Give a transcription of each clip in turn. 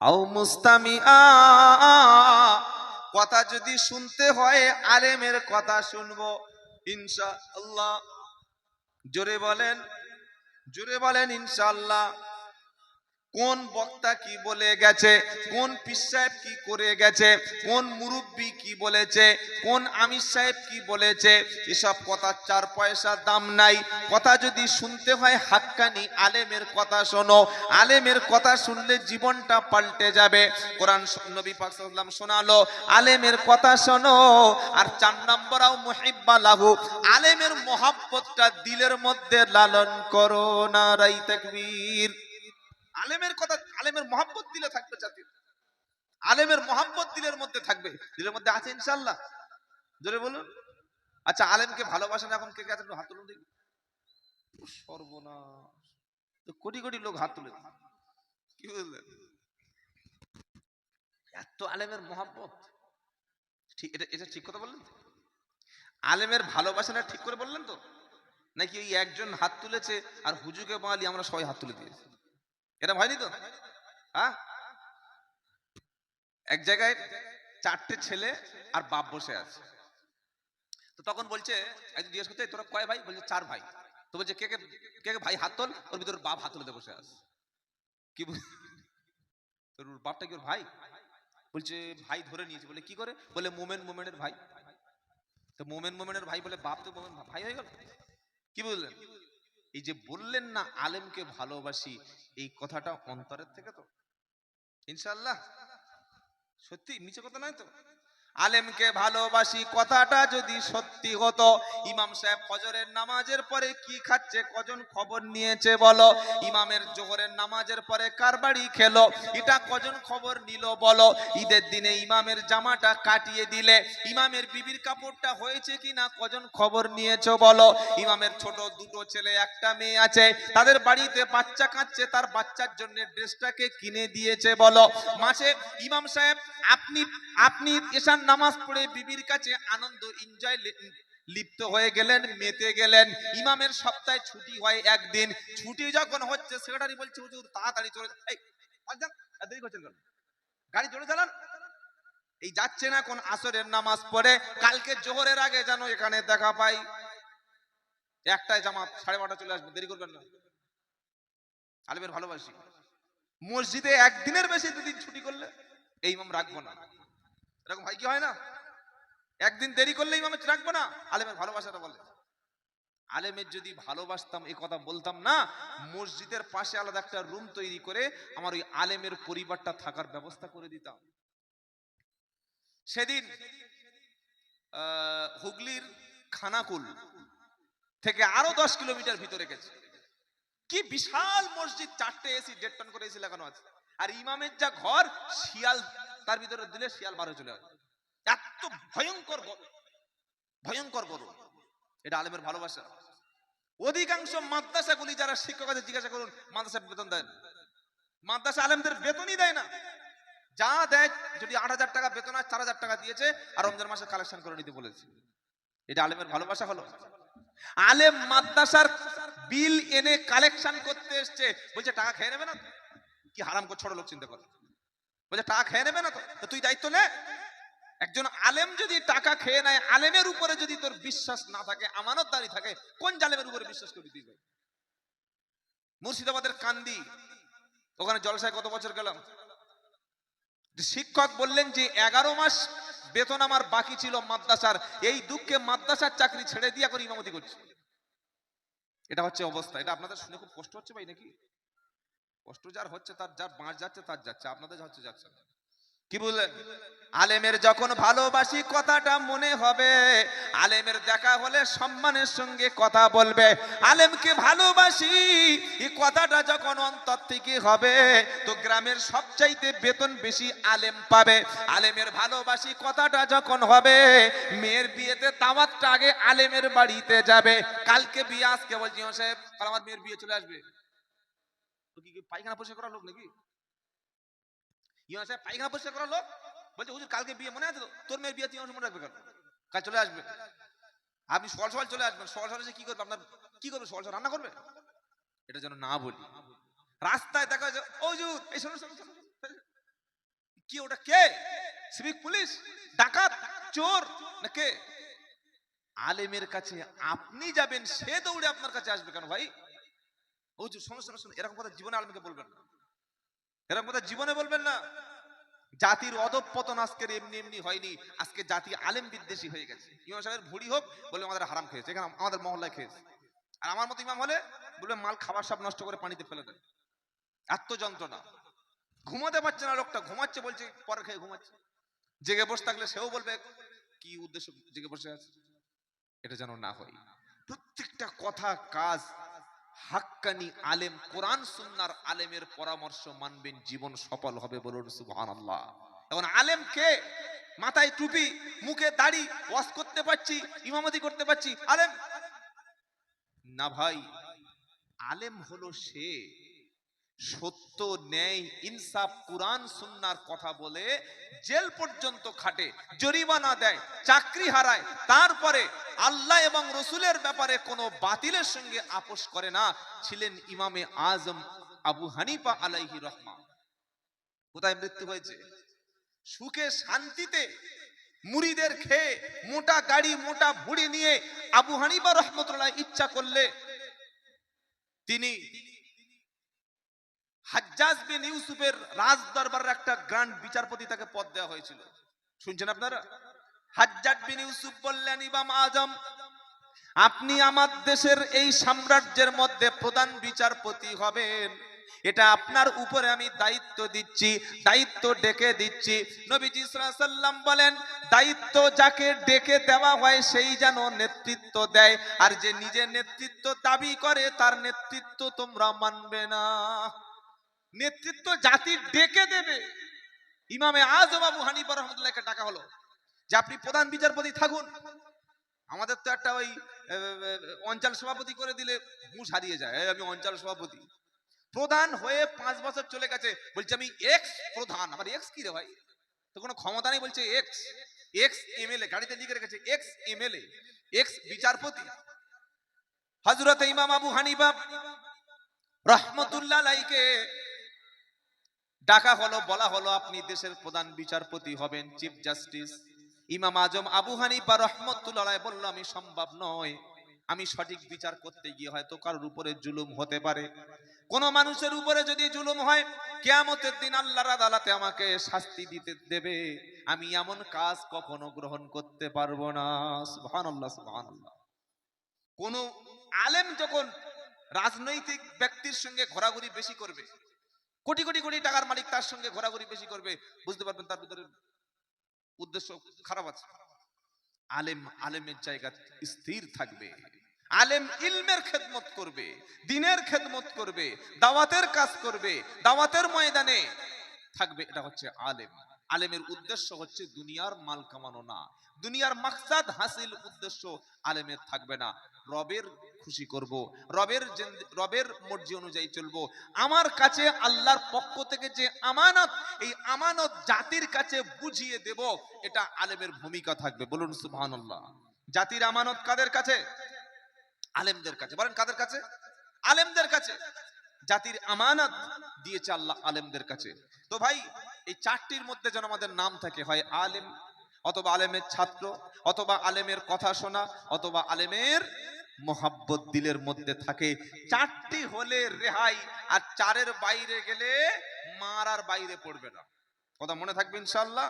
আও মুস্তামিআ, কথা যদি শুনতে হয় আলেমের কথা শুনবো ইনশাআল্লাহ। জোরে বলেন, জোরে বলেন ইনশাআল্লাহ। কোন বক্তা কি বলে গেছে, কোন পীর সাহেব কি করে গেছে, কোন মুরব্বি কি বলেছে, কোন আমির সাহেব কি বলেছে, এসব কথা চার পয়সা দাম নাই। কথা যদি শুনতে হয় হাক্কানি আলেমের কথা শোনো। আলেমের কথা শুনলে জীবনটা পাল্টে যাবে। কোরআন নবী পাক সাল্লাল্লাহু আলাইহি ওয়াসাল্লাম শোনালো আলেমের কথা শোনো। আর 4 নম্বরাও মুহিব্বা লাহু, আলেমের মহব্বতটা দিলের মধ্যে লালন করো। নারাই তাকবীর। আলেমের কথা, আলেমের মহব্বত দিলে থাকবে জাতির, আলেমের মহব্বত দিলের মধ্যে থাকবে। দিলের মধ্যে আছে ইনশাআল্লাহ, জোরে বলুন। আচ্ছা, আলেমকে ভালোবাসেন এখন কে কে আছেন হাত তুলুন দেখি। সর্বনাশ, তো কোটি কোটি লোক হাত তুলে, কি বুঝলেন? এত আলেমের মহব্বত, ঠিক এটা এটা ঠিক কথা বললেন তো? আলেমের ভালোবাসাটা ঠিক করে বললেন তো? নাকি ওই একজন হাত তুলেছে আর হুজুকে বাঙালি আমরা সবাই হাত তুলে দিয়েছি, এটা হয়নি তো? হ্যাঁ, এক জায়গায় 4টে ছেলে আর বাপ বসে আছে। তো তখন বলছে, একদিন জিজ্ঞেস করতে, তোরা কয় ভাই? বলছে 4 ভাই। তো বলছে কে কে কে কে ভাই হাত তোল। ওর ভিতর বাপ হাত তুলে বসে আছে। কি তোর বাপটা কি ওর ভাই? বলছে ভাই ধরে নিয়েছে। বলে কি করে? বলে মোমেন মোমেনের ভাই। তো মোমেন মোমেনের ভাই বলে বাপ তো মোমেন ভাই হয়ে গেল। কি বুঝলেন? এই যে বললেন না আলেমকে ভালোবাসি, এই কথাটা অন্তরের থেকে তো ইনশাআল্লাহ? সত্যি, মিছে কথা নয় তো? আলেমকে ভালোবাসি কথাটা যদি সত্যি হতো, ইমাম সাহেব ফজরের নামাজের পরে কি খাচ্ছে কজন খবর নিয়েছে বলো? ইমামের জোহরের নামাজের পরে কার বাড়ি খেলো এটা কজন খবর নিল বলো? ঈদের দিনে ইমামের জামাটা কাটিয়ে দিলে ইমামের বিবির কাপড়টা হয়েছে কিনা কজন খবর নিয়েছো বলো? ইমামের ছোট 2টো ছেলে 1টা মেয়ে আছে, তাদের বাড়িতে বাচ্চা কাঁদছে, তার বাচ্চার জন্য ড্রেসটাকে কিনে দিয়েছে বলো? মাসে ইমাম সাহেব আপনি আপনি এশার নামাজ পড়ে বিবির কাছে আনন্দ এনজয় লিপ্ত হয়ে গেলেন, মেতে গেলেন। ইমামের সপ্তাহে ছুটি হয় একদিন। ছুটি যখন হচ্ছে সেক্রেটারি বলছে হুজুর তাড়াতাড়ি চলে এই যান, দেরি করছেন কেন? গাড়ি জোরে চালান। এই যাচ্ছে না কোন আসরের নামাজ পড়ে, কালকে জোহরের আগে যেন এখানে দেখা পাই। 1টায় জামাত, 12:30 চলে আসবে, দেরি করবেন না। আলেমের ভালোবাসি। মসজিদে একদিনের বেশি 2 দিন ছুটি করলে এই ইমাম রাখবো না, এরকম ভাই কি হয় না? একদিন দেরি করলে ইমামের রাখবো না। আলেমের ভালোবাসাটা বলে। আলেমের যদি ভালোবাসতাম এই কথা বলতাম না, মসজিদের পাশে আলাদা একটা রুম তৈরি করে আমার ওই আলেমের পরিবারটা থাকার ব্যবস্থা করে দিতাম। সেদিন হুগলির খানাকুল থেকে আরো 10 কিলোমিটার ভিতরে গেছে, কি বিশাল মসজিদ, 4টে এসি, 1.5 টন করে এসি লাগানো আছে। আর ইমামের যা ঘর, শিয়াল তার ভিতরে দিলে শিয়াল বার হয়ে চলে আসে। এত ভয়ঙ্কর ভয়ঙ্কর গরম। এটা আলেমের ভালোবাসা। অধিকাংশ মাদ্রাসাগুলি যারা শিক্ষক আছে জিজ্ঞাসা করুন, মাদ্রাসা বেতন দেয় না। মাদ্রাসা আলেমদের বেতনই দেয় না। যা দেয়, যদি 8,000 টাকা বেতন হয় 4,000 টাকা দিয়েছে আর রমজান মাসে কালেকশন করে নিতে বলেছে। এটা আলেমের ভালোবাসা হলো? আলেম মাদ্রাসার বিল এনে কালেকশন করতে এসছে, বলছে টাকা খেয়ে নেবে না? কি হারাম করে ছোট লোক চিন্তা করে। বলছে টাকা খেয়ে নেবে না তো তুই দায়িত্ব নে। একজন আলেম যদি টাকা খেয়ে নেয়, আলেমের উপরে যদি তোর বিশ্বাস না থাকে, আমানতদারি থাকে, কোন জালেমের উপরে বিশ্বাস করবি তুই? মুর্শিদাবাদের কান্দি, ওখানে জলসায় কত বছর গেলাম। শিক্ষক বললেন যে 11 মাস বেতন আমার বাকি ছিল মাদ্রাসার, এই দুঃখে মাদ্রাসার চাকরি ছেড়ে দিয়ে এখন ইমামতি করছি। এটা হচ্ছে অবস্থা। এটা আপনাদের শুনে খুব কষ্ট হচ্ছে ভাই নাকি? কষ্ট যার হচ্ছে, তার যার বাঁশ যাচ্ছে তার যাচ্ছে, আপনাদের হচ্ছে যাচ্ছে না। কি বললেন? আলেমের যখন ভালোবাসি কথাটা মনে হবে, আলেমের দেখা হলে সম্মানের সঙ্গে কথা বলবে। আলেমকে ভালোবাসি এই কথাটা যখন অন্তর থেকে হবে, তো গ্রামের সবচাইতে বেতন বেশি আলেম পাবে। আলেমের ভালোবাসি কথাটা যখন হবে, মেয়ের বিয়েতে দাওয়াতটা আগে আলেমের বাড়িতে যাবে। কালকে বিয়ে, আজকে বলছি সাহেব আমার মেয়ের বিয়ে চলে আসবে, তো কি পায়খানা পরিষ্কার করার লোক নাকি? ইমাম সাহেব পায়খানা পরিষ্কার করার লোক। বলছে হুজুর কালকে বিয়ে, মনে আছে তো? তোর মেয়ের বিয়ে তুই মনে রাখবে কেন? কাল চলে আসবে, আপনি সকাল সকাল চলে আসবেন। সকাল সকাল এসে কি করবে? আপনার কি করবে? সকাল সকাল রান্না করবে? এটা যেন না বলি। রাস্তায় দেখা যায় ও হুজুর এই শোনো শোনো শোনো, কি ওটা কে? সিভিক পুলিশ, ডাকাত, চোর না কে? আলেমের কাছে আপনি যাবেন, সে দৌড়ে আপনার কাছে আসবে কেন ভাই? হুজুর শোনো শোনো শোনো, এরকম কথা জীবনে আলেমকে বলবেন না, এরকম কথা জীবনে বলবেন না। জাতির অধঃপতন আজকের এমনি এমনি হয়নি, আজকে জাতি আলেম বিদ্বেষী হয়ে গেছে। ইমাম সাহেবের ভুড়ি হোক বলে আমাদের হারাম খেয়েছে, এখানে আমাদের মহল্লায় খেয়েছে। আর আমার মতো ইমাম হলে বলবে মাল খাবার সব নষ্ট করে পানিতে ফেলে দেয়। আত্মযন্ত্রণা, ঘুমাতে পারছে না লোকটা, ঘুমাচ্ছে বলছে পরে খেয়ে ঘুমাচ্ছে। জেগে বসে থাকলে সেও বলবে কি উদ্দেশ্য জেগে বসে আছে। এটা যেন না হয়। প্রত্যেকটা কথা কাজ হাক্কানি আলেম, কোরআন সুন্নাহর আলেমের পরামর্শ মানবেন, জীবন সফল হবে। বলুন সুবহানাল্লাহ। এখন আলেম কে? মাথায় টুপি, মুখে দাড়ি, ওয়াজ করতে পারছি, ইমামতি করতে পারছি, আলেম না ভাই। আলেম হলো সে সত্য, ন্যায়, ইনসাফ, কুরআন সুন্নাহর কথা বলে জেল পর্যন্ত খাটে, জরিমানা দেয়, চাকরি হারায়, তারপরে আল্লাহ এবং রসুলের ব্যাপারে কোনো বাতিলের সঙ্গে আপোষ করে না। ছিলেন ইমামে আজম আবু হানিফা আলাইহি রহমা। কোথায় মৃত্যু হয়েছে? সুখে শান্তিতে মুরিদের খেয়ে মোটা গাড়ি মোটা ভুড়ি নিয়ে আবু হানিফা রহমতুল্লাহ ইচ্ছা করলে তিনি হাজ্জাজ বিন ইউসুফের রাজ দরবারের একটা গ্র্যান্ড বিচারপতি তাকে পদ দেওয়া হয়েছিল। শুনছেন আপনারা? হাজ্জাজ বিন ইউসুফ বললেন, ইমাম আজম আপনি আমার দেশের এই সাম্রাজ্যের মধ্যে প্রধান বিচারপতি হবেন, এটা আপনার উপরে আমি দায়িত্ব দিচ্ছি, দায়িত্ব ডেকে দিচ্ছি। নবীজি সাল্লাল্লাহু আলাইহি সাল্লাম বলেন, দায়িত্ব যাকে ডেকে দেওয়া হয় সেই যেন নেতৃত্ব দেয়, আর যে নিজে নেতৃত্ব দাবি করে তার নেতৃত্ব তোমরা মানবে না। নেতৃত্ব জাতি ডেকে দেবে। ইমামে আজম আবু হানিফা রাহমাতুল্লাহকে ডাকা হলো যে আপনি প্রধান বিচারপতি থাকুন। আমাদের তো একটা ওই অঞ্চল সভাপতি করে দিলে হুঁশ হারিয়ে যায়, আমি অঞ্চল সভাপতি। প্রধান হয়ে 5 বছর চলে গেছে, বলছে আমি এক্স প্রধান। আমার এক্স কি রে ভাই? তো কোনো ক্ষমতা নেই, বলছে এক্স, এক্স এমএলএ, গাড়িতে লিখে রেখেছে এক্স এমএলএ, এক্স বিচারপতি। হযরত ইমাম আবু হানিফা রাহমাতুল্লাহ আলাইহিকে ডাকা হলো, বলা হলো আপনি দেশের প্রধান বিচারপতি হবেন, চিফ জাস্টিস। ইমাম আজম আবু হানিফা রাহমাতুল্লাহ আলাইহি বলল আমি সম্ভব নয়, আমি সঠিক বিচার করতে গিয়ে হয়তো কারোর উপরে জুলুম হতে পারে। কোন মানুষের উপরে যদি জুলুম হয়, কিয়ামতের দিন আল্লাহর আদালতে আমাকে শাস্তি দিতে দেবে, আমি এমন কাজ কখনো গ্রহণ করতে পারবো না। সুবহানাল্লাহ সুবহানাল্লাহ। কোন আলেম যখন রাজনৈতিক ব্যক্তির সঙ্গে ঘোরাঘুরি বেশি করবে, কোটি কোটি কোটি টাকার মালিক তার সঙ্গে ঘোরাঘুরি বেশি করবে, বুঝতে পারবেন তার ভিতরে উদ্দেশ্য খারাপ আছে। আলেম আলেমের জায়গা স্থির থাকবে, আলেম ইলমের খেদমত করবে, দ্বীনের খেদমত করবে, দাওয়াতের কাজ করবে, দাওয়াতের ময়দানে থাকবে। এটা হচ্ছে আলেম। আলেমের উদ্দেশ্য হচ্ছে দুনিয়ার মাল কামানো না, দুনিয়ার মাকসাদ হাসিল উদ্দেশ্য আলেমের থাকবে না। রবের খুশি করব, রবের মর্জি অনুযায়ী চলবো। আমার কাছে আল্লাহর পক্ষ থেকে যে আমানত, এই আমানত জাতির কাছে বুঝিয়ে দেব, এটা আলেমের ভূমিকা থাকবে। বলুন সুবহানাল্লাহ। জাতির আমানত কাদের কাছে? আলেমদের কাছে। বলেন কাদের কাছে? আলেমদের কাছে। জাতির আমানত দিয়েছে আল্লাহ আলেমদের কাছে। তো ভাই এই চারটির মধ্যে যেন আমাদের নাম থাকে, হয় আলেম, অথবা আলেমের ছাত্র, অথবা আলেমের কথা শোনা, অথবা আলেমের মোহাব্বত দিলের মধ্যে থাকে। চারটি হলে রেহাই, আর চারের বাইরে গেলে মার আর বাইরে পড়বে না। কথা মনে থাকবে ইনশাআল্লাহ।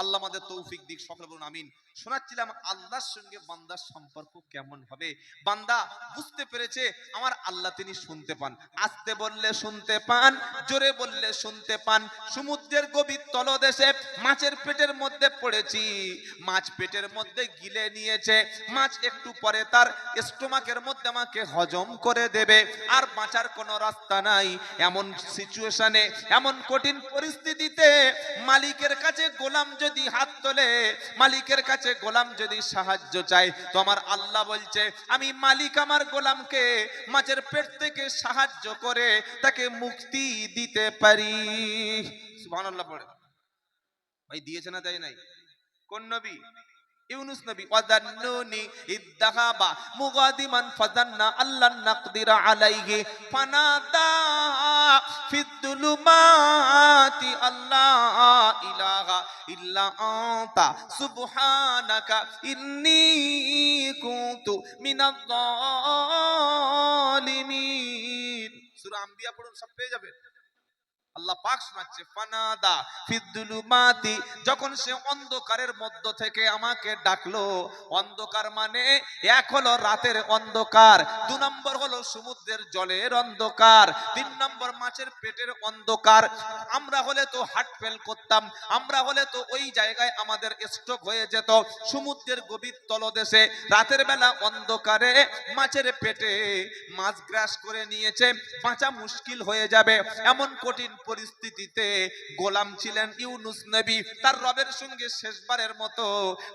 আল্লাহ আমাদের তৌফিক দিক, সকলে বলুন আমিন। শোনাচ্ছিলাম আল্লাহর সঙ্গে বান্দার সম্পর্ক কেমন হবে। বান্দা বুঝতে পেরেছে আমার আল্লাহ তিনি শুনতে পান, আস্তে বললে শুনতে পান, জোরে বললে শুনতে পান। সমুদ্রের গভীর তলদেশে মাছের পেটের মধ্যে পড়েছি, মাছ পেটের মধ্যে গিলে নিয়েছে, মাছ একটু পরে তার স্টোমাকের মধ্যে আমাকে হজম করে দেবে, আর বাঁচার কোনো রাস্তা নাই। এমন সিচুয়েশনে, এমন কঠিন পরিস্থিতিতে মালিকের কাছে গোলাম যদি হাত তোলে, মালিকের কাছে গোলাম যদি সাহায্য চায়, তো আমার আল্লাহ বলছে আমি মালিক আমার গোলামকে মাছের পেট থেকে সাহায্য করে তাকে মুক্তি দিতে পারি। সুবহানাল্লাহ পড়ে। ভাই দিয়েছে না দেয় নাই? কোন নবী? ইউনুস নবী। ওয়াদান্নুনি ইদ্দাহাবা মুগাদিমান ফাযান্না আল্লান নাকদিরা আলাইহি ফানাদা ফিদ দুলুমাতি আল্লাহ ইল্লা আনতা সুবহানাকা ইন্নী কুনতু মিনাজ জালিমিন। সূরা আম্বিয়া পড়ুন, সব পেয়ে যাবেন। আল্লাহ পাক শোনাচ্ছে, ফানাদা ফিদ্দুলুমাতি, যখন সে অন্ধকারের মধ্য থেকে আমাকে ডাকলো। অন্ধকার মানে এক হলো রাতের অন্ধকার, 2 নম্বর হলো সমুদ্রের জলের অন্ধকার, 3 নম্বর মাছের পেটের অন্ধকার। আমরা হলে তো হার্ট ফেল করতাম, আমরা হলে তো ওই জায়গায় আমাদের স্ট্রোক হয়ে যেত। সমুদ্রের গভীর তলদেশে রাতের বেলা অন্ধকারে মাছের পেটে মাছ গ্রাস করে নিয়েছে, বাঁচা মুশকিল হয়ে যাবে। এমন কঠিন পরিস্থিতিতে গোলাম ছিলেন ইউনুস নবী, তার রবের সঙ্গে শেষবারের মতো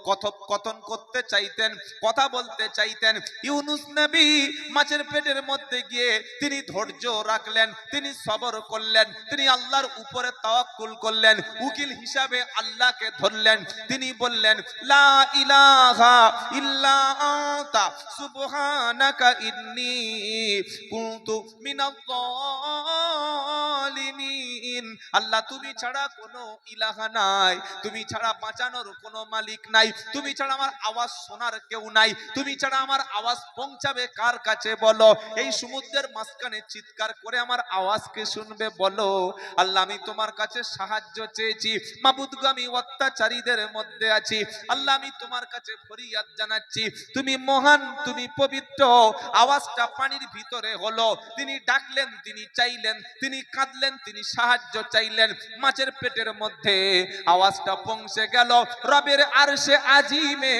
কথোপকথন করতে চাইতেন, কথা বলতে চাইতেন। ইউনুস নবী মাছের পেটের মধ্যে গিয়ে তিনি ধৈর্য রাখলেন, তিনি সবর করলেন, তিনি আল্লাহর উপরে তাওয়াক্কুল করলেন, উকিল হিসাবে আল্লাহকে ধরলেন। তিনি বললেন, লা ইলাহা ইল্লা আনতা সুবহানাকা ইন্নী কুনতু মিনাজ জালিমিন। আল্লাহ, তুমি ছাড়া কোনো ইলাহা নাই, তুমি ছাড়া বাঁচানোর কোনো মালিক নাই, তুমি ছাড়া আমার আওয়াজ শোনার কেউ নাই, তুমি ছাড়া আমার আওয়াজ পৌঁছাবে কার কাছে বলো? এই সমুদ্রের মাঝখানে চিৎকার করে আমার আওয়াজকে শুনবে বলো? আল্লাহ, আমি তোমার কাছে সাহায্য চেয়েছি, মাবুদ গো, আমি অত্যাচারীদের মধ্যে আছি। আল্লাহ, আমি তোমার কাছে ফরিয়াদ জানাচ্ছি, তুমি মহান, তুমি পবিত্র। আওয়াজটা পানির ভিতরে হলো, তিনি ডাকলেন, তিনি চাইলেন, তিনি কাঁদলেন, তিনি সাহায্য চাইলেন। মাছের পেটের মধ্যে আওয়াজটা পৌঁছে গেল রবের আরশে আজিমে।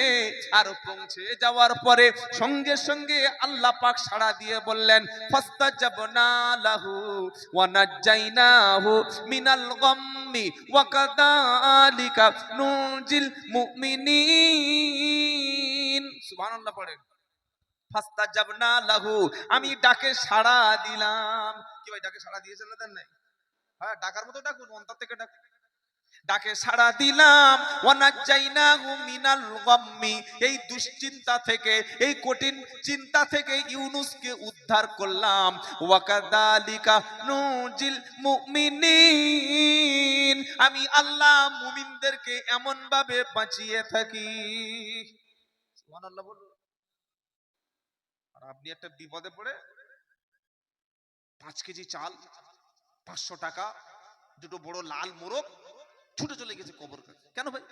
আর পৌঁছে যাওয়ার পরে সঙ্গে সঙ্গে আল্লাহ পাক সাড়া দিয়ে বললেন, ফাস্তাজাবনা লাহু ওয়া নাজ্জাইনাহু মিনাল গাম্মি ওয়া কাযালিকা নুজিল মুমিনিন। সুবহানাল্লাহ পড়েন। ফাস্তাজাবনা লাহু, আমি ডাকে সাড়া দিলাম। কি ভাই, ডাকে সাড়া দিয়েছেন না? দেন নাই? হ্যাঁ, ডাকার মতো ডাকুন, অন্তর থেকে ডাকুন। ডাকে সাড়া দিলাম, ওয়ানাজ্জাইনাহু মিনাল গাম্মি, এই দুশ্চিন্তা থেকে, এই কঠিন চিন্তা থেকে ইউনুসকে উদ্ধার করলাম। ওয়াকাযালিকা নুজিল মুমিনিন, আমি আল্লাহ মুমিনদেরকে এমন ভাবে বাঁচিয়ে থাকি। সুবহানাল্লাহ বলুন। আর আপনি একটা বিপদে পড়ে 5 কেজি চাল, 500 টাকা, দুটো বড় লাল মোরগ ছুটে চলে গেছে কবর কাছে। কেন ভাই?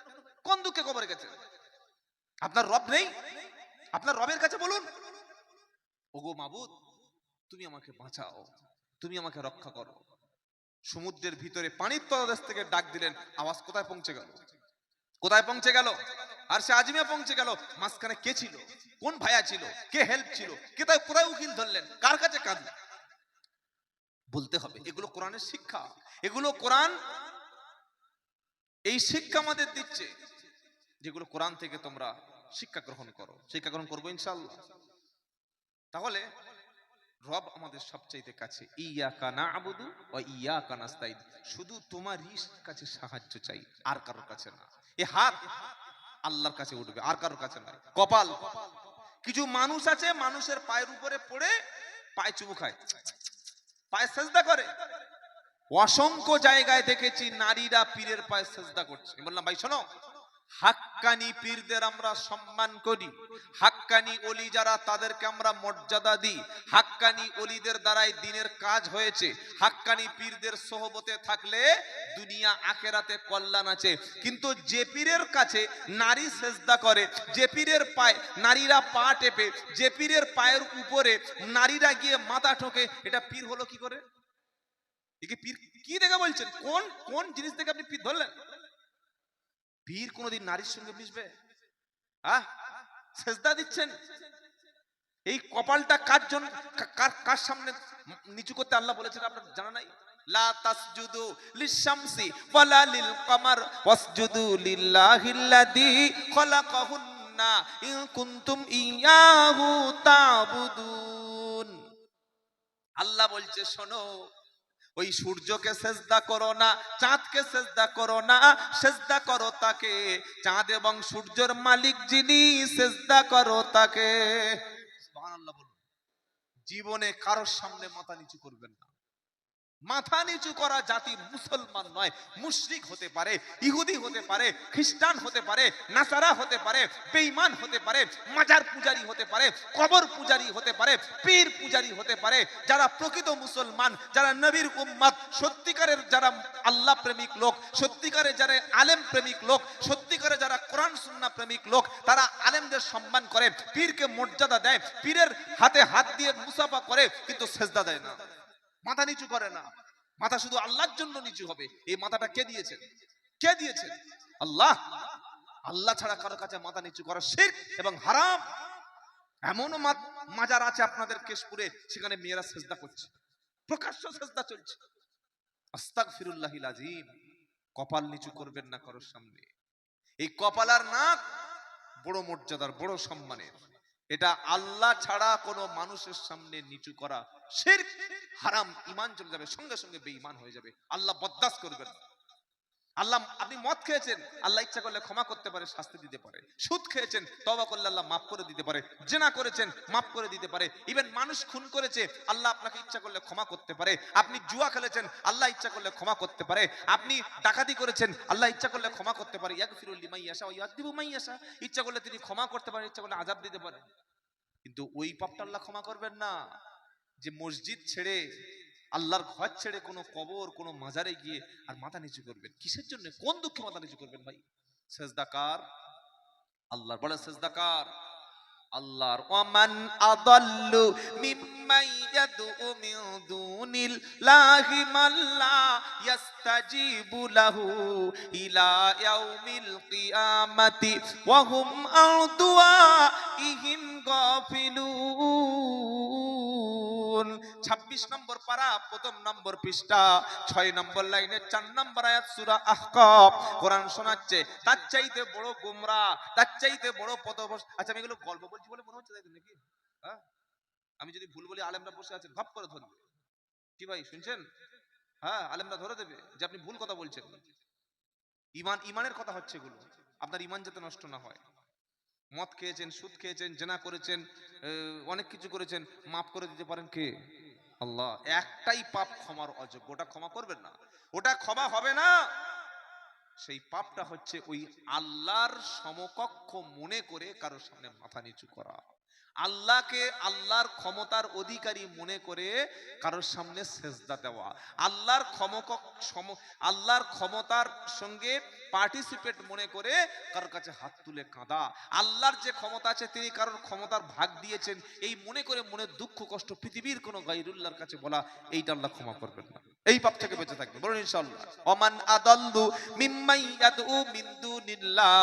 কোন দুঃখে কবরে গেছে? আপনার রব নেই? আপনার রবের কাছে বলুন, ওগো মাবুদ, তুমি আমাকে বাঁচাও, তুমি আমাকে রক্ষা করো। সমুদ্রের ভিতরে পানির তলদেশ থেকে ডাক দিলেন, আওয়াজ কোথায় পৌঁছে গেল? কোথায় পৌঁছে গেল? আর সে আজিমে পৌঁছে গেল। মাঝখানে কে ছিল? কোন ভাইয়া ছিল? কে হেল্প ছিল? কোথায় উকিল ধরলেন? কার কাছে কাঁদলেন? বলতে হবে। এগুলো কোরআনের শিক্ষা, এগুলো কোরআন এই শিক্ষা আমাদের দিচ্ছে, যেগুলো কোরআন থেকে তোমরা শিক্ষা গ্রহণ করো। শিক্ষা গ্রহণ করবো ইনশাআল্লাহ। তাহলে রব আমাদের সবচাইতে কাছে। ইয়াকা না'বুদু ওয়া ইয়াকা নাস্তাইন, শুধু তোমারই কাছে সাহায্য চাই, আর কারোর কাছে না। এই হাত আল্লাহর কাছে উঠবে, আর কারোর কাছে নয়। কপাল, কিছু মানুষ আছে মানুষের পায়ের উপরে পড়ে পায়ে চুমু খায়, পায়ে সেজদা করে। অসংখ্য জায়গায় দেখেছি নারীরা পীরের পায়ে সেজদা করছে। বললাম, ভাই শোনো, হাক্কানি পীরদের আমরা সম্মান করি, হাক্কানি ওলি যারা তাদেরকে আমরা মর্যাদা দিই, হাক্কানি ওলিদের দ্বারাই দিনের কাজ হয়েছে, হাক্কানি পীরদের সোহবতে থাকলে দুনিয়া আখেরাতে কল্যাণ আছে। কিন্তু যে পীরের কাছে নারী সেজদা করে, যে পীরের পায়ে নারীরা পা টেপে, যে পীরের পায়ের উপরে নারীরা গিয়ে মাথা ঠোকে, এটা পীর হলো কি করে? একে পীর কি দেখে বলছেন? কোন কোন জিনিস থেকে আপনি পীর ধরলেন? পীর কোনদিন নারীর সঙ্গে মিশবে? সেজদা দিচ্ছেন। এই কপালটা কার জন্য, কার সামনে নিচু করতে আল্লাহ বলেছেন আপনার জানা নাই? লা তাসজুদু লিশ-শামসি ওয়ালা লিল-কামার ওয়াসজুদু লিল্লাহিল্লাযী খালাকাহুন্না ইন কুনতুম ইয়াহু তা'বুদুন। আল্লাহ বলছে, শোনো, ওই সূর্যকে সেজদা করো না, চাঁদকে সেজদা করো না, সেজদা করো তাকে, চাঁদ এবং সূর্যের মালিক যিনি, সেজদা করো তাকে। সুবহানাল্লাহ বলুন। জীবনে কারোর সামনে মাথা নিচু করবেন না। মাথা নিচু করা জাতি মুসলমান নয়, মুশরিক হতে পারে, ইহুদি হতে পারে, খ্রিস্টান হতে পারে, নাসারা হতে পারে, বেঈমান হতে পারে, মাজার পূজারি হতে পারে, কবর পূজারি হতে পারে, পীর পূজারি হতে পারে। যারা প্রকৃত মুসলমান, যারা নবীর উম্মত, সত্যিকারের যারা আল্লাহ প্রেমিক লোক, সত্যিকারের যারা আলেম প্রেমিক লোক, সত্যিকারের যারা কোরআন সুন্নাহ প্রেমিক লোক, তারা আলেমদের সম্মান করে, পীরকে মর্যাদা দেয়, পীরের হাতে হাত দিয়ে মুসাফা করে, কিন্তু সেজদা দেয় না, মাথা নিচু করে না। মাথা শুধু আল্লাহর জন্য নিচু হবে। এই মাথাটা কে দিয়েছেন? কে দিয়েছেন? আল্লাহ। আল্লাহ ছাড়া কারো কাছে মাথা নিচু করা শিরক এবং হারাম। এমনও মাজার আছে আপনাদের কেশপুরে, সেখানে মেয়েরা সেজদা করছে, প্রকাশ্য সেজদা চলছে। আস্তাগফিরুল্লাহিল আযীম। কপাল নিচু করবেন না কারোর সামনে। এই কপাল আর নাক বড় মর্যাদার, বড় সম্মানের। এটা আল্লাহ ছাড়া কোনো মানুষের সামনে নিচু করা শিরক, হারাম, ঈমান চলে যাবে, সঙ্গে সঙ্গে বেঈমান হয়ে যাবে। আল্লাহ বরদাস্ত করবেন। আল্লাহ, আপনি মদ খেয়েছেন, আল্লাহ ইচ্ছা করলে ক্ষমা করতে পারে, শাস্তি দিতে পারে। সুদ খেয়েছেন, তওবা করলে আল্লাহ মাফ করে দিতে পারে। জিনা করেছেন, মাফ করে দিতে পারে। ইভেন মানুষ খুন করেছে, আল্লাহ আপনাকে ইচ্ছা করলে ক্ষমা করতে পারে। আপনি জুয়া খেলেছেন, আল্লাহ ইচ্ছা করলে ক্ষমা করতে পারে। আপনি ডাকাতি করেছেন, আল্লাহ ইচ্ছা করলে ক্ষমা করতে পারে। ইয়াগফিরু লিমান ইয়াশা ওয়া ইয়াযিবু মান ইয়াশা। ইচ্ছা করলে তিনি ক্ষমা করতে পারেন, ইচ্ছা করলে আযাব দিতে পারেন। কিন্তু ওই পাপটা আল্লাহ ক্ষমা করবেন না যে মসজিদ ছেড়ে, আল্লাহর ঘর ছেড়ে কোনো কবর, কোনো মাজারে গিয়ে আর মাথা নিচু করবেন। কিসের জন্য, কোন দুঃখে মাথা নিচু করবেন ভাই? সেজদা কার? আল্লাহর। বলে সেজদা কার? আল্লাহর। ওয়ামান আদাল্লু মিম্মান ইয়াদউ মিন দুনিল্লাহি মান লা ইস্তাজিবু লাহু ইলা ইয়াউমিল কিয়ামাতি ওয়া হুম আন দুআইহিম গাফিলুন। 26 নম্বর পারা, প্রথম নম্বর পৃষ্ঠা, 6 নম্বর লাইনে 4 নম্বর আয়াত, সূরা আহকাফ। কোরআন শোনাচ্ছে, তার চাইতে বড় গোমরা, তার চাইতে বড় পথভ্রষ্ট। আচ্ছা, আমি এগুলো গল্প বলছি বলে মনে হচ্ছে তাই তো নাকি? হ্যাঁ, আমি যদি ভুল বলি আলেমরা বসে আছেন, ঘপ করে ধরবে। কি ভাই শুনছেন? হ্যাঁ, আলেমরা ধরে দেবে যে আপনি ভুল কথা বলছেন। ইমানের কথা হচ্ছে এগুলো, আপনার ইমান যাতে নষ্ট না হয়। মদ খেয়েছেন, সুদ খেয়েছেন, জিনা করেছেন, অনেক কিছু করেছেন, মাফ করে দিতে পারেন কে? আল্লাহ। একটাই পাপ ক্ষমার অযোগ্য, ওটা ক্ষমা করবেন না, ওটা ক্ষমা হবে না। সেই পাপটা হচ্ছে ওই আল্লাহর সমকক্ষ মনে করে কারোর সামনে মাথা নিচু করা, আল্লাহকে আল্লাহর ক্ষমতার অধিকারী মনে করে কারোর সামনে সেজদা দেওয়া, আল্লাহর ক্ষমতার সঙ্গে পার্টিসিপেট মনে করে কারোর কাছে হাত তুলে কাঁদা, আল্লাহর যে ক্ষমতা আছে তিনি কারোর ক্ষমতার ভাগ দিয়েছেন এই মনে করে মনে দুঃখ কষ্ট পৃথিবীর কোন গায়রুল্লাহর কাছে বলা, এইটা আল্লাহ ক্ষমা করবেন না। এই পাপ থেকে বেঁচে থাকবে, বলুন ইনশাআল্লাহ। ওমান আদাল্লু মিম্মান ইয়াদউ মিন দুনিল্লাহ।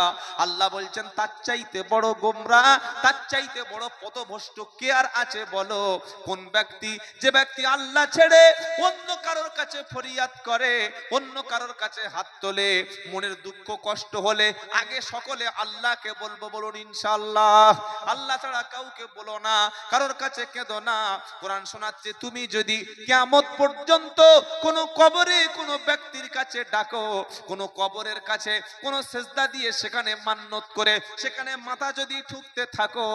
আল্লাহ বলছেন তার চাইতে বড় গোমরা, তার চাইতে বড় পথভ্রষ্ট কে আর আছে বলো? কোন ব্যক্তি? যে ব্যক্তি আল্লাহ ছেড়ে অন্য কারোর কাছে ফরিয়াদ করে, অন্য কারোর কাছে হাত তোলে, মনের দুঃখ কষ্ট হলে আগে সকলে আল্লাহকে বলবো, বলুন ইনশাআল্লাহ। আল্লাহ ছাড়া কাউকে বলো না, কারোর কাছে কেঁদো না। কোরআন শোনাচ্ছে, তুমি যদি কিয়ামত পর্যন্ত কোন কবরে কোন ব্যক্তির কাছে ডাকো, কোন কবরের কাছে কোন সেজদা দিয়ে সেখানে মান্নত করে সেখানে মাথা যদি ঠুকতে থাকো,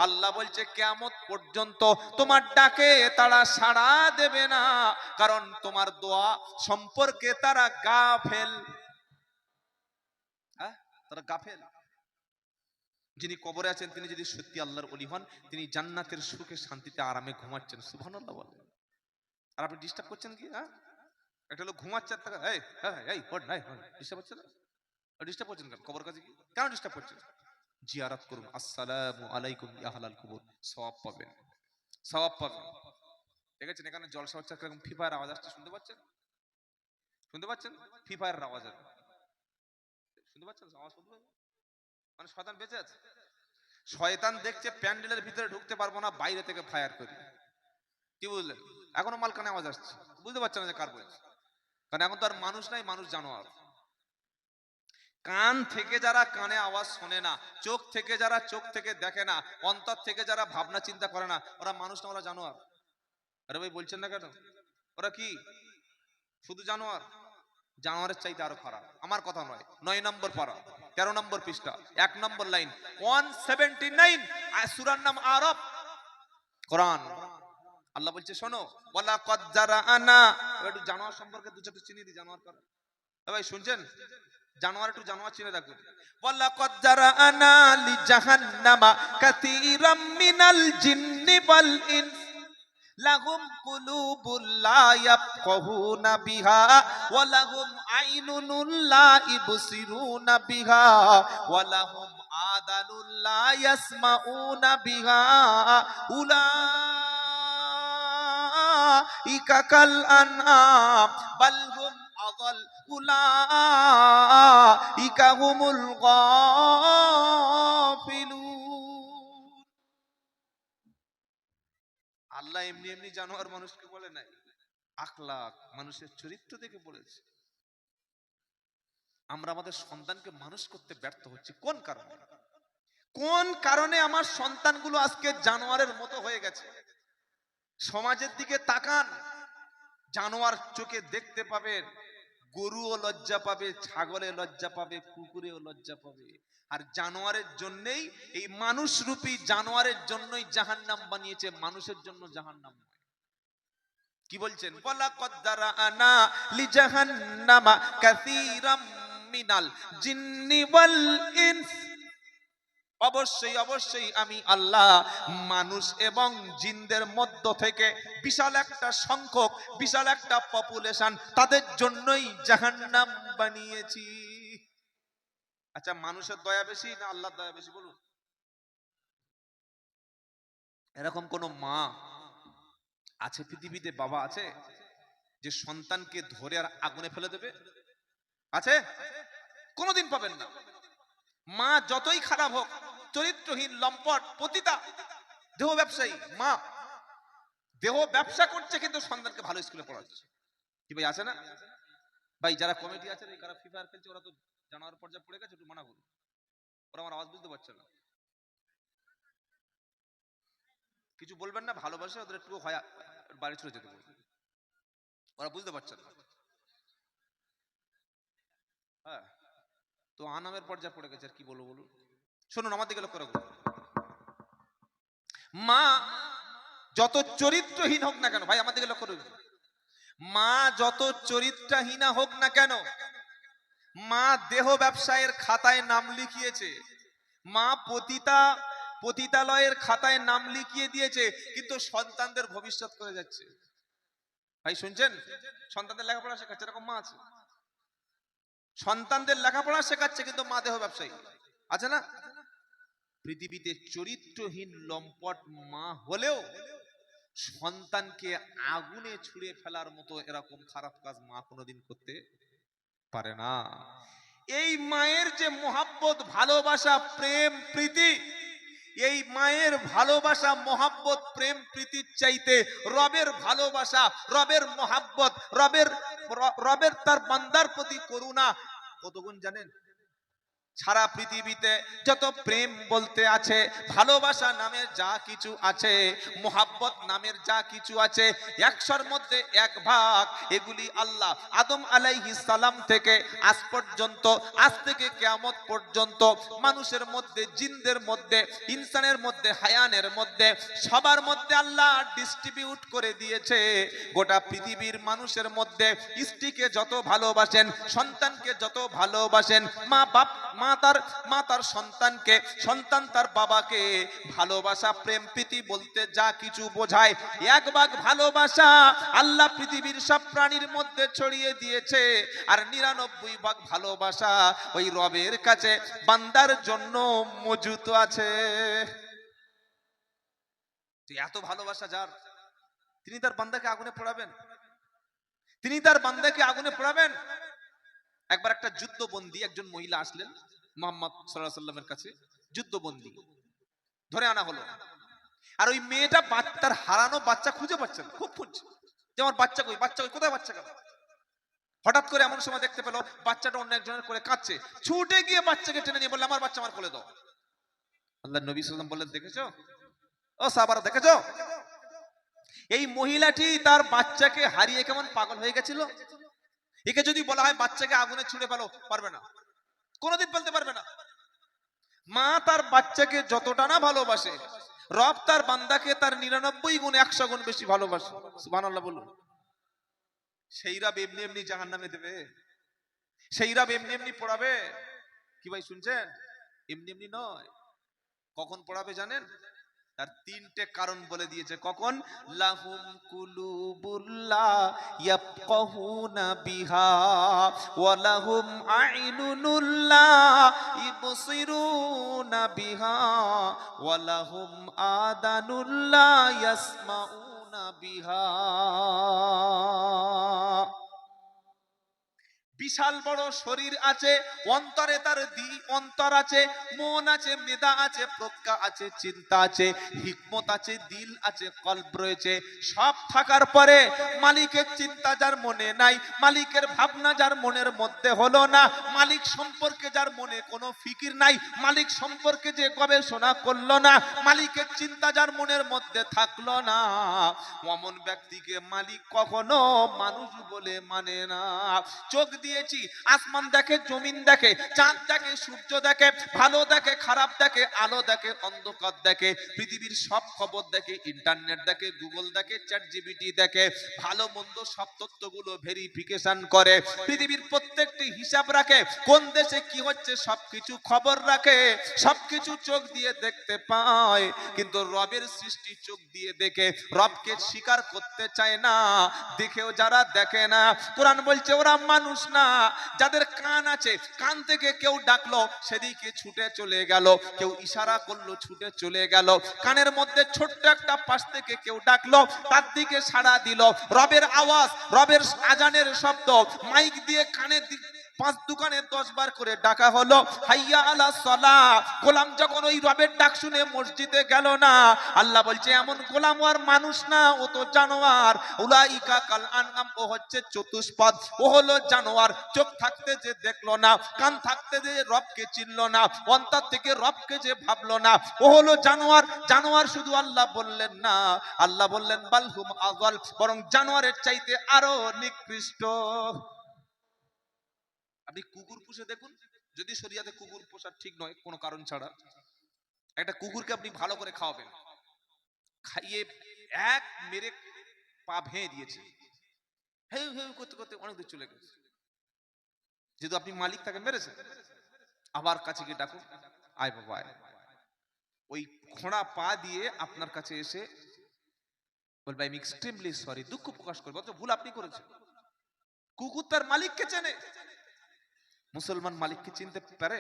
আল্লাহ বলছে কিয়ামত পর্যন্ত তোমার ডাকে তারা সাড়া দেবে না, কারণ তোমার দোয়া সম্পর্কে তারা গাফেল। তারা গাফেল। যিনি কবরে আছেন তিনি যদি সত্যি আল্লাহর ওলি হন, তিনি জান্নাতের সুখে শান্তিতে আরামে ঘুমাচ্ছেন, সুবহানাল্লাহ বলেন। আর আপনি ডিস্টার্ব করছেন কি? একটা লোক ঘুমাচ্ছে, ডিস্টার্ব হচ্ছে না? ডিস্টার্ব করছেন কেন? কবর কাছে কেন ডিস্টার্ব করছেন? জিয়ারত করুন, আসসালামু আলাইকুম ইয়া আহলাল কুবুর, সওয়াব পাবেন, সওয়াব পাবেন। ঠিক আছে? এখানে জলসা হচ্ছে, এরকম ফ্রি ফায়ার আওয়াজ আসছে, শুনতে পাচ্ছেন? শুনতে পাচ্ছেন? ফ্রি ফায়ার আওয়াজ আসছে, শুনতে পাচ্ছেন? আওয়াজ শুনতে পাচ্ছেন? মানে শয়তান বেঁচে আছে। শয়তান দেখছে প্যান্ডেলের ভিতরে ঢুকতে পারবো না, বাইরে থেকে ফায়ার করি। কি বুঝলেন? এখনো মাল কানে আওয়াজ আসছে, বুঝতে পারছেন না যে কার বলছে? কারণ এখন তো আর মানুষ নাই, মানুষ জানোয়ার। কান থেকে যারা কানে আওয়াজ শোনে না, চোখ থেকে যারা চোখ থেকে দেখে না, অন্তর থেকে যারা ভাবনা চিন্তা করে না, ওরা মানুষ না, ওরা জানোয়ার। আরে ভাই বলছেন না কেন? ওরা কি শুধু জানোয়ার? জানোয়ারের চাইতে আরো খারাপ। আমার কথা নয়। 9 নম্বর পারা, 13 নম্বর পৃষ্ঠা, 1 নম্বর লাইন, 179, সূরার নাম আরাফ, কোরআন। আল্লাহ বলছে শোনো, ওয়ালা কদ জারাআনা, একটু জানোয়ার সম্পর্কে দু চারটে চিনি দি, জানোয়ার কারা ভাই শুনছেন? জানোয়ার, একটু জানোয়ার চিনে রাখবেন। ওয়ালা কদ জারাআনা লি জাহান্নামা কাসীরাম মিনাল জিন্নি ওয়াল ইনস লাহুম কুলুবুল লা ইয়াফকাহুনা বিহা ওয়া লাহুম আইনুন লা ইবসিরুনা বিহা ওয়া লাহুম আযানুন লা ইয়াসমাউনা বিহা উলাইকা কাল আনআম বাল হুম আযাল উলাইকা হুমুল গাফিলুন। আল্লাহ এমনি এমনি জানোয়ার মানুষকে বলে নাই, আখলাক মানুষের চরিত্র দেখে বলেছে। আমরা আমাদের সন্তানকে মানুষ করতে ব্যর্থ হচ্ছি কোন কারণে? কোন কারণে আমার সন্তানগুলো আজকে জানোয়ারের মতো হয়ে গেছে? সমাজের দিকে তাকান, জানোয়ার চোখে দেখতে পাবেন, গরুও লজ্জা পাবে, ছাগলে লজ্জা পাবে, কুকুরেও লজ্জা পাবে। আর জানোয়ারের জন্যই, এই মানুষ রূপী জানোয়ারের জন্যই জাহান্নাম বানিয়েছে, মানুষের জন্য জাহান্নাম নয়। কি বলছেন? ওয়ালা কদ্দারানা লিজাহান্নামা কাসীরাম মিনাল জিন্নি ওয়াল ইনস, অবশ্যই অবশ্যই আমি আল্লাহ মানুষ এবং জিনদের মধ্য থেকে বিশাল একটা সংখ্যক, বিশাল একটা পপুলেশন, তাদের জন্যই জাহান্নাম বানিয়েছি। আচ্ছা, মানুষের দয়া বেশি না আল্লাহর দয়া বেশি বলুন? এরকম কোন মা আছে পৃথিবীতে, বাবা আছে যে সন্তানকে ধরে আর আগুনে ফেলে দেবে? আছে? কোনোদিন পাবেন না। মা যতই খারাপ হোক, চরিত্রহীন, লম্পট, পতিতা, দেহ ব্যবসায়ী, মা দেহ ব্যবসা করছে কিন্তু সন্তানকে ভালো স্কুলে পড়াচ্ছে। কি ভাই আছে না ভাই? যারা কমিটি আছে, যারা ফ্রি ফায়ার খেলছে, ওরা তো জানার পর্যায়ে পড়ে গেছে, একটু মানা করুন, ওরা আমার আওয়াজ বুঝতে পারছে না। কিছু বলবেন না, ভালোবাসে ওদের, একটু হয় বাড়ি চলে যেতে বলবেন, ওরা বুঝতে পারছে না। হ্যাঁ, তো আনামের পর্যায়ে পড়ে গেছে, আর কি বলবো বলুন? শুনুন, আমার দিকে লক্ষ্য রাখুন। মা যত চরিত্রহীন হোক না কেন, ভাই আমার দিকে লক্ষ্য রাখুন, মা যত চরিত্রহীনা হোক না কেন, মা দেহ ব্যবসায়ের খাতায় নাম লিখিয়েছে, মা পতিতালয়ের খাতায় নাম লিখিয়ে দিয়েছে, কিন্তু সন্তানদের ভবিষ্যৎ করে যাচ্ছে। ভাই শুনছেন? সন্তানদের লেখাপড়া শেখাচ্ছে, এরকম মা আছে। সন্তানদের লেখাপড়া শেখাচ্ছে, কিন্তু মা দেহ ব্যবসায়ী আছে না? পৃথিবীতে চরিত্রহীন লম্পট মা হলেও সন্তানকে আগুনে ছুঁড়ে ফেলার মতো এরকম খারাপ কাজ মা কোনোদিন করতে পারে না। এই মায়ের যে মোহাব্বত, ভালোবাসা, প্রেম, প্রীতি, এই মায়ের ভালোবাসা, মোহাব্বত, প্রেম, প্রীতির চাইতে রবের ভালোবাসা, রবের মোহাব্বত, রবের তার বান্দার প্রতি করুণা কত গুণ জানেন? সারা পৃথিবীতে যত প্রেম বলতে আছে, ভালোবাসা নামের যা কিছু আছে, মোহাব্বত নামের যা কিছু আছে, 100-র মধ্যে 1 ভাগ এগুলি আল্লাহ আদম আলাইহিস সালাম থেকে আজ পর্যন্ত, আজ থেকে কিয়ামত পর্যন্ত মানুষের মধ্যে, জিনদের মধ্যে, ইনসানের মধ্যে, হায়ানের মধ্যে, সবার মধ্যে আল্লাহ ডিস্ট্রিবিউট করে দিয়েছে। গোটা পৃথিবীর মানুষের মধ্যে স্ত্রীকে যত ভালোবাসেন, সন্তানকে যত ভালোবাসেন, মা তার সন্তানকে, সন্তান তার বাবাকে, ভালোবাসা, প্রেম, প্রীতি বলতে যা কিছু বোঝায়, 1 ভাগ ভালোবাসা আল্লাহ পৃথিবীর সব প্রাণীর মধ্যে ছড়িয়ে দিয়েছে। আর 99 ভাগ ভালোবাসা ওই রবের কাছে বান্দার জন্য মজুত আছে। এত ভালোবাসা যার, তিনি তার বান্দাকে আগুনে পোড়াবেন? তিনি তার বান্দাকে আগুনে পোড়াবেন? একবার একটা যুদ্ধবন্দী একজন মহিলা আসলেন মুহাম্মদ সাল্লাল্লাহু আলাইহি ওয়াসাল্লামের কাছে, যুদ্ধবন্দী ধরে আনা হলো। আর ওই মেয়েটা তার হারানো বাচ্চা খুঁজে পাচ্ছে না, খুব খুঁজছে যে আমার বাচ্চা কই, বাচ্চা কই, কোথায় বাচ্চা গেল। হঠাৎ করে এমন সময় দেখতে পেল বাচ্চাটা অন্য একজনের কোলে কাঁদছে, ছুটে গিয়ে বাচ্চাকে টেনে নিয়ে বলল, আমার বাচ্চা আমার কোলে দাও। আল্লাহর নবী সাল্লাল্লাহু আলাইহি ওয়াসাল্লাম বললেন, দেখেছো ও সাহাবারা, দেখেছো এই মহিলাটি তার বাচ্চাকে হারিয়ে কেমন পাগল হয়ে গেছিল। একে যদি বলা হয় বাচ্চাকে আগুনে ছুঁড়ে ফেলো, পারবে না, কোনোদিন ফেলতে পারবে না। মা তার বাচ্চাকে যতটা না ভালোবাসে, রব তার বান্দাকে তার 99 গুণ 100 গুণ বেশি ভালোবাসে। সুবহানাল্লাহ বলুন। সেই রব এমনি এমনি জাহান্নামে দেবে? সেই রব এমনি এমনি পড়াবে? কি ভাই শুনছেন? এমনি এমনি নয়। কখন পড়াবে জানেন? তার তিনটে কারণ বলে দিয়েছে। কখন? লাহুম কুলুবুল্লা ইয়াফকাহুনা বিহা ওয়া লাহুম আইনুনুল্লা ইবসিরুনা বিহা ওয়া লাহুম আদানুল্লা ইয়াসমাউনা বিহা। বিশাল বড় শরীর আছে, অন্তরে তার অন্তর আছে, মন আছে, মেধা আছে, প্রজ্ঞা আছে, চিন্তা আছে, হিকমত আছে, দিল আছে, কল্ব রয়েছে। সব থাকার পরে মালিকের চিন্তা যার মনে নাই, মালিকের ভাবনা যার মনের মধ্যে হলো না, মালিক সম্পর্কে যার মনে কোনো ফিকির নাই, মালিক সম্পর্কে যে গবেষণা করলো না, মালিকের চিন্তা যার মনের মধ্যে থাকলো না, অমন ব্যক্তিকে মালিক কখনো মানুষ বলে মানে না। চোখ দিয়েছি, আসমান দেখে, জমিন দেখে, চাঁদ দেখে, সূর্য দেখে, ভালো দেখে, খারাপ দেখে, আলো দেখে, অন্ধকার দেখে, পৃথিবীর সব খবর দেখে, ইন্টারনেট দেখে, গুগল দেখে, চ্যাট জিপিটি দেখে, ভালো মন্দ সব তথ্যগুলো ভেরিফিকেশন করে, পৃথিবীর প্রত্যেকটি হিসাব রাখে, কোন দেশে কি হচ্ছে সবকিছু খবর রাখে, সবকিছু চোখ দিয়ে দেখতে পায়। কিন্তু রবের সৃষ্টি চোখ দিয়ে দেখে রবকে স্বীকার করতে চায় না। দেখেও যারা দেখে না, কোরআন বলছে ওরা মানুষ না। যাদের কান আছে, কান থেকে কেউ ডাকলো সেদিকে ছুটে চলে গেল, কেউ ইশারা করলো ছুটে চলে গেল, কানের মধ্যে ছোট্ট একটা পাশ থেকে কেউ ডাকলো তার দিকে সাড়া দিল। রবের আওয়াজ, রবের আজানের শব্দ মাইক দিয়ে কানে 5 দোকানে 10 বার করে ডাকা হলো, হাইয়া আলা সালাহ। গোলাম যখন ওই রবের ডাক শুনে মসজিদে গেল না, আল্লাহ বলছে এমন গোলাম আর মানুষ না, ও তো জানোয়ার। উলাইকা কাল আনআম, ও হচ্ছে চতুষ্পদ, ও হলো জানোয়ার। চোখ থাকতে যে দেখলো না, কান থাকতে যে রবকে চিনলো না, অন্তর থেকে রবকে যে ভাবলো না, ও হলো জানোয়ার। জানোয়ার শুধু আল্লাহ বললেন না, আল্লাহ বললেন বালহুম আযাল, বরং জানোয়ারের চাইতে আরো নিকৃষ্ট। আপনি কুকুর পুষে দেখুন, যদি শরিয়াতে কুকুর পোষা ঠিক নয় কোনো কারণ ছাড়া, একটা কুকুরকে আপনি ভালো করে খাওয়াবেন, খাইয়ে এক মেরে পা ভেঙে দিয়েছে, হেউ হেউ করতে করতে অনেক দূর চলে গেছে, যেহেতু আপনি মালিক তাকে মেরেছেন, আবার কাছে গিয়ে ডাকুন, আয় বাবা আয়। ওই খোঁড়া পা দিয়ে আপনার কাছে এসে বলবে আই এম এক্সট্রিমলি সরি, দুঃখ প্রকাশ করবে, অত ভুল আপনি করেছেন। কুকুর তার মালিককে চেনে, মুসলমান মালিককে চিনতে পারে?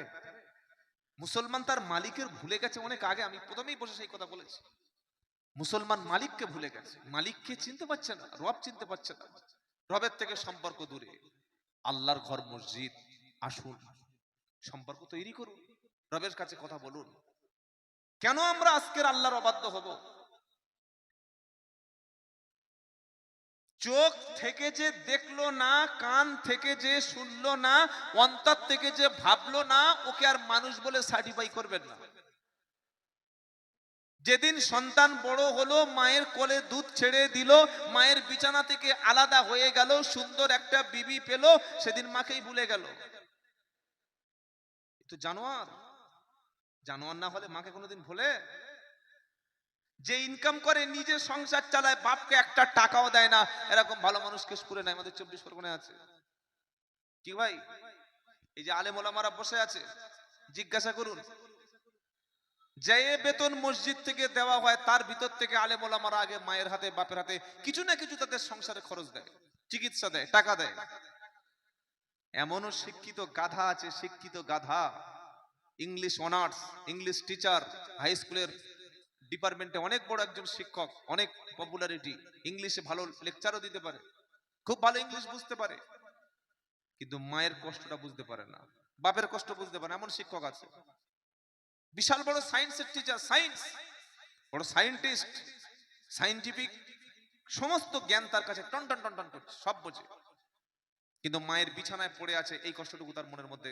মুসলমান তার মালিকের ভুলে গেছে অনেক আগে। আমি প্রথমেই বসে সেই কথা বলেছি, মুসলমান মালিককে ভুলে গেছে, মালিককে চিনতে পারছে না, রব চিনতে পারছে না, রবের থেকে সম্পর্ক দূরে। আল্লাহর ঘর মসজিদ, আসুন সম্পর্ক তৈরি করুন, রবের কাছে কথা বলুন। কেন আমরা আজকের আল্লাহর অবাধ্য হব? চোখ থেকে যে দেখলো না, কান থেকে যে শুনলো না, অন্তর থেকে যে ভাবলো না, ওকে আর মানুষ বলে সার্টিফাই করবেন না। যেদিন সন্তান বড় হলো, মায়ের কোলে দুধ ছেড়ে দিল, মায়ের বিছানা থেকে আলাদা হয়ে গেল, সুন্দর একটা বিবি পেল, সেদিন মাকেই ভুলে গেল। তো জানোয়ার, জানোয়ার না হলে মাকে কোনোদিন ভোলে? যে ইনকাম করে নিজে সংসার চালায়, বাপকে একটা টাকাও দেয় না, এরকম ভালো মানুষ কেশপুরে নাই, আমাদের 24 পরগনায় আছে। কি ভাই, এই যে আলেম ওলামারা বসে আছে, জিজ্ঞাসা করুন, যে বেতন মসজিদ থেকে দেওয়া হয় তার ভিতর থেকে আলেম ওলামারা আগে মায়ের হাতে বাপের হাতে কিছু না কিছু তাদের সংসারে খরচ দেয়, চিকিৎসা দেয়, টাকা দেয়। এমনও শিক্ষিত গাধা আছে, শিক্ষিত গাধা, English honours, English teacher, high স্কুলের ডিপার্টমেন্টে অনেক বড় একজন শিক্ষক, অনেক পপুলারিটি, ইংলিশে ভালো লেকচারও দিতে পারে, খুব ভালো ইংলিশ বুঝতে পারে, কিন্তু মায়ের কষ্টটা বুঝতে পারে না, বাপের কষ্ট বুঝতে পারে না, এমন শিক্ষক আছে। বিশাল বড় সায়েন্সের টিচার, সায়েন্স, বড় সায়েন্টিস্ট, সায়েন্টিফিক সমস্ত জ্ঞান তার কাছে টন টন টন টন করছে, সব বোঝে, কিন্তু মায়ের বিছানায় পড়ে আছে, এই কষ্টটুকু তার মনের মধ্যে